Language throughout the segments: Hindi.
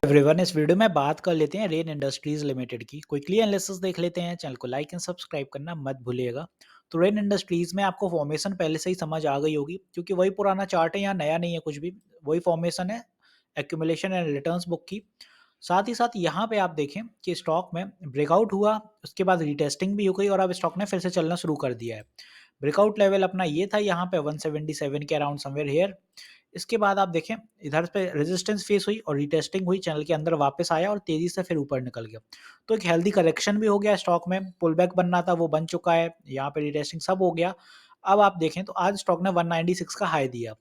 एवरीवन, इस वीडियो में बात कर लेते हैं रेन इंडस्ट्रीज लिमिटेड की। क्विकली एनालिसिस देख लेते हैं। चैनल को लाइक एंड सब्सक्राइब करना मत भूलिएगा। तो रेन इंडस्ट्रीज में आपको फॉर्मेशन पहले से ही समझ आ गई होगी, क्योंकि वही पुराना चार्ट है, यहाँ नया नहीं है कुछ भी। वही फॉर्मेशन है एक्यूमुलेशन एंड रिटर्न्स बुक की। साथ ही साथ यहाँ पे आप देखें कि स्टॉक में ब्रेकआउट हुआ, उसके बाद रीटेस्टिंग भी हो गई और अब स्टॉक ने फिर से चलना शुरू कर दिया है। ब्रेकआउट लेवल अपना ये था यहाँ पे 177 के अराउंड समवेयर हेयर। इसके बाद आप देखें इधर पे रेजिस्टेंस फेस हुई और रीटेस्टिंग हुई, चैनल के अंदर वापस आया और तेजी से फिर ऊपर निकल गया। तो एक हेल्दी करेक्शन भी हो गया स्टॉक में, पुल बैक बनना था वो बन चुका है, यहाँ पे रीटेस्टिंग सब हो गया। अब आप देखें तो आज स्टॉक ने 196 का हाई दिया।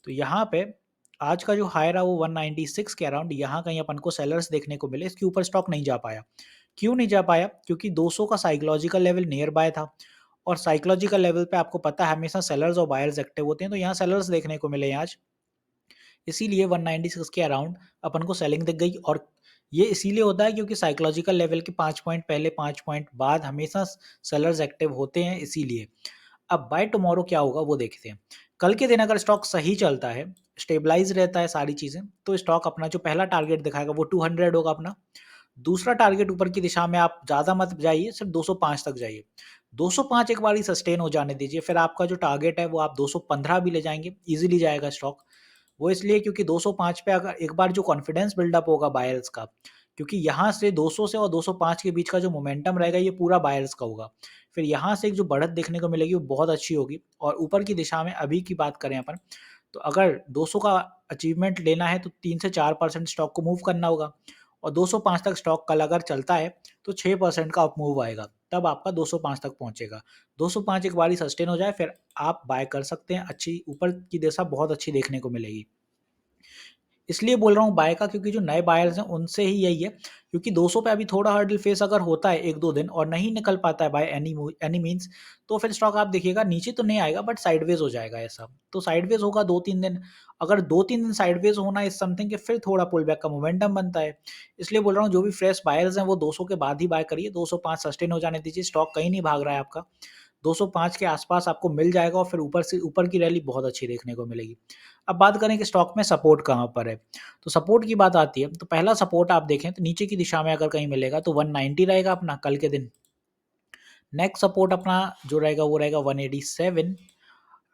तो यहाँ पे आज का जो हाई रहा वो 196 के अराउंड यहाँ कहीं अपन को सेलर्स देखने को मिले। इसके ऊपर स्टॉक नहीं जा पाया। क्यों नहीं जा पाया? क्योंकि 200 का साइकोलॉजिकल लेवल नियर बाय था और साइकोलॉजिकल लेवल पे आपको पता है हमेशा सेलर्स और बायर्स एक्टिव होते हैं, तो यहाँ सेलर्स देखने को मिले आज। इसीलिए 196 के अराउंड अपन को सेलिंग दिख गई। और ये इसीलिए होता है क्योंकि साइकोलॉजिकल लेवल के 5 पॉइंट पहले 5 पॉइंट बाद हमेशा सेलर्स एक्टिव होते हैं, इसीलिए। अब बाय टुमारो क्या होगा वो देखते हैं। कल के दिन अगर स्टॉक सही चलता है, स्टेबलाइज रहता है सारी चीज़ें, तो स्टॉक अपना जो पहला टारगेट दिखाएगा वो 200 होगा अपना। दूसरा टारगेट ऊपर की दिशा में आप ज़्यादा मत जाइए, सिर्फ 205 तक जाइए। 205 एक बारी सस्टेन हो जाने दीजिए, फिर आपका जो टारगेट है वो आप 215 भी ले जाएंगे, ईजिली जाएगा स्टॉक। वो इसलिए क्योंकि 205 पे अगर एक बार जो कॉन्फिडेंस बिल्डअप होगा बायर्स का, क्योंकि यहाँ से 200 से और 205 के बीच का जो मोमेंटम रहेगा ये पूरा बायर्स का होगा। फिर यहाँ से एक जो बढ़त देखने को मिलेगी वो बहुत अच्छी होगी। और ऊपर की दिशा में अभी की बात करें अपन, तो अगर 200 का अचीवमेंट लेना है तो 3 से 4% स्टॉक को मूव करना होगा। और 205 तक स्टॉक कल अगर चलता है तो 6% का अप मूव आएगा, तब आपका 205 तक पहुंचेगा। 205 एक बारी सस्टेन हो जाए फिर आप बाय कर सकते हैं। अच्छी ऊपर की दिशा बहुत अच्छी देखने को मिलेगी। इसलिए बोल रहा हूँ बाय का, क्योंकि जो नए बायर्स हैं उनसे ही यही है। क्योंकि 200 पे अभी थोड़ा हर्डल फेस अगर होता है 1-2 दिन और नहीं निकल पाता है बाय एनी मीन्स, तो फिर स्टॉक आप देखिएगा नीचे तो नहीं आएगा बट साइडवेज हो जाएगा ऐसा। तो साइडवेज होगा 2-3 दिन। अगर 2-3 दिन साइडवेज होना इज समथिंग कि फिर थोड़ा पुल बैक का मोमेंटम बनता है। इसलिए बोल रहा हूँ जो भी फ्रेश बायर्स हैं वो 200 के बाद ही बाय करिए। 205 सस्टेन हो जाने दीजिए, स्टॉक कहीं नहीं भाग रहा है आपका। 205 के आसपास आपको मिल जाएगा और फिर ऊपर से ऊपर की रैली बहुत अच्छी देखने को मिलेगी। अब बात करें कि स्टॉक में सपोर्ट कहाँ पर है, तो सपोर्ट की बात आती है तो पहला सपोर्ट आप देखें तो नीचे की दिशा में अगर कहीं मिलेगा तो 190 रहेगा अपना कल के दिन। नेक्स्ट सपोर्ट अपना जो रहेगा वो रहेगा 187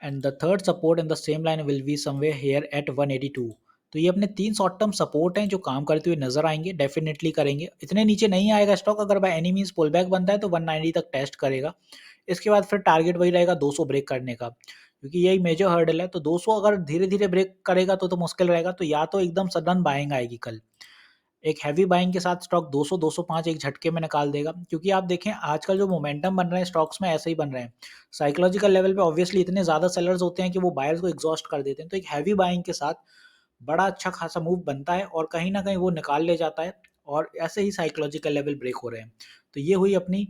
and the third support in the same line will be somewhere here eight 182। तो ये अपने 3 शॉर्ट टर्म सपोर्ट हैं जो काम करते हुए नजर आएंगे, डेफिनेटली करेंगे। इतने नीचे नहीं आएगा स्टॉक, अगर by any means pull back बनता है तो 190 तक टेस्ट करेगा। इसके बाद फिर टारगेट वही रहेगा 200 ब्रेक करने का, क्योंकि यही मेजर हर्डल है। तो 200 अगर धीरे धीरे ब्रेक करेगा तो मुश्किल रहेगा। तो या तो एकदम सडन बाइंग आएगी कल, एक हैवी बाइंग के साथ स्टॉक 200 205 एक झटके में निकाल देगा। क्योंकि आप देखें आजकल जो मोमेंटम बन रहे हैं स्टॉक्स में ऐसे ही बन रहे हैं। साइकोलॉजिकल लेवल पे ऑब्वियसली इतने ज़्यादा सेलर्स होते हैं कि वो बायर्स को एग्जॉस्ट कर देते हैं। तो एक हैवी बाइंग के साथ बड़ा अच्छा खासा मूव बनता है और कहीं ना कहीं वो निकाल ले जाता है। और ऐसे ही साइकोलॉजिकल लेवल ब्रेक हो रहे हैं। तो ये हुई अपनी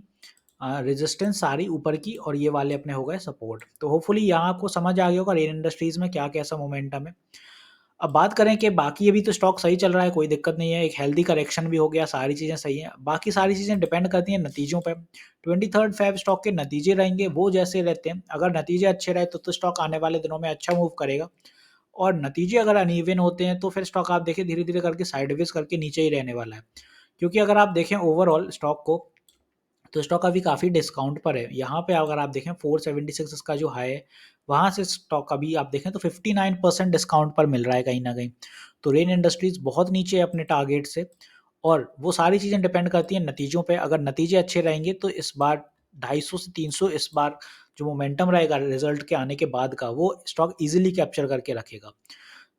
रेजिस्टेंस सारी ऊपर की और ये वाले अपने हो गए सपोर्ट। तो होपफुली यहाँ आपको समझ आ गया होगा रेन इंडस्ट्रीज में क्या कैसा मोमेंटम है। अब बात करें कि बाकी अभी तो स्टॉक सही चल रहा है, कोई दिक्कत नहीं है, एक हेल्दी करेक्शन भी हो गया, सारी चीज़ें सही हैं। बाकी सारी चीज़ें डिपेंड करती हैं नतीजों पे। 23 फेब स्टॉक के नतीजे रहेंगे, वो जैसे रहते हैं, अगर नतीजे अच्छे रहे तो स्टॉक आने वाले दिनों में अच्छा मूव करेगा। और नतीजे अगर अनइवन होते हैं तो फिर स्टॉक आप देखिए धीरे धीरे करके साइडवेज करके नीचे ही रहने वाला है। क्योंकि अगर आप देखें ओवरऑल स्टॉक को, तो स्टॉक अभी काफ़ी डिस्काउंट पर है। यहाँ पे अगर आप देखें 476 इसका जो हाई है, वहाँ से स्टॉक अभी आप देखें तो 59% डिस्काउंट पर मिल रहा है कहीं ना कहीं। तो रेन इंडस्ट्रीज बहुत नीचे है अपने टारगेट से। और वो सारी चीज़ें डिपेंड करती हैं नतीजों पे। अगर नतीजे अच्छे रहेंगे तो इस बार 250 से 300 इस बार जो मोमेंटम रहेगा रिजल्ट के आने के बाद का, वो स्टॉक इजीली कैप्चर करके रखेगा।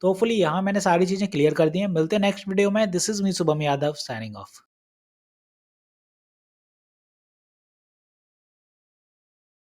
तो होपफुली यहाँ मैंने सारी चीज़ें क्लियर कर दी हैं। मिलते हैं नेक्स्ट वीडियो में। This is me Shubham Yadav signing off.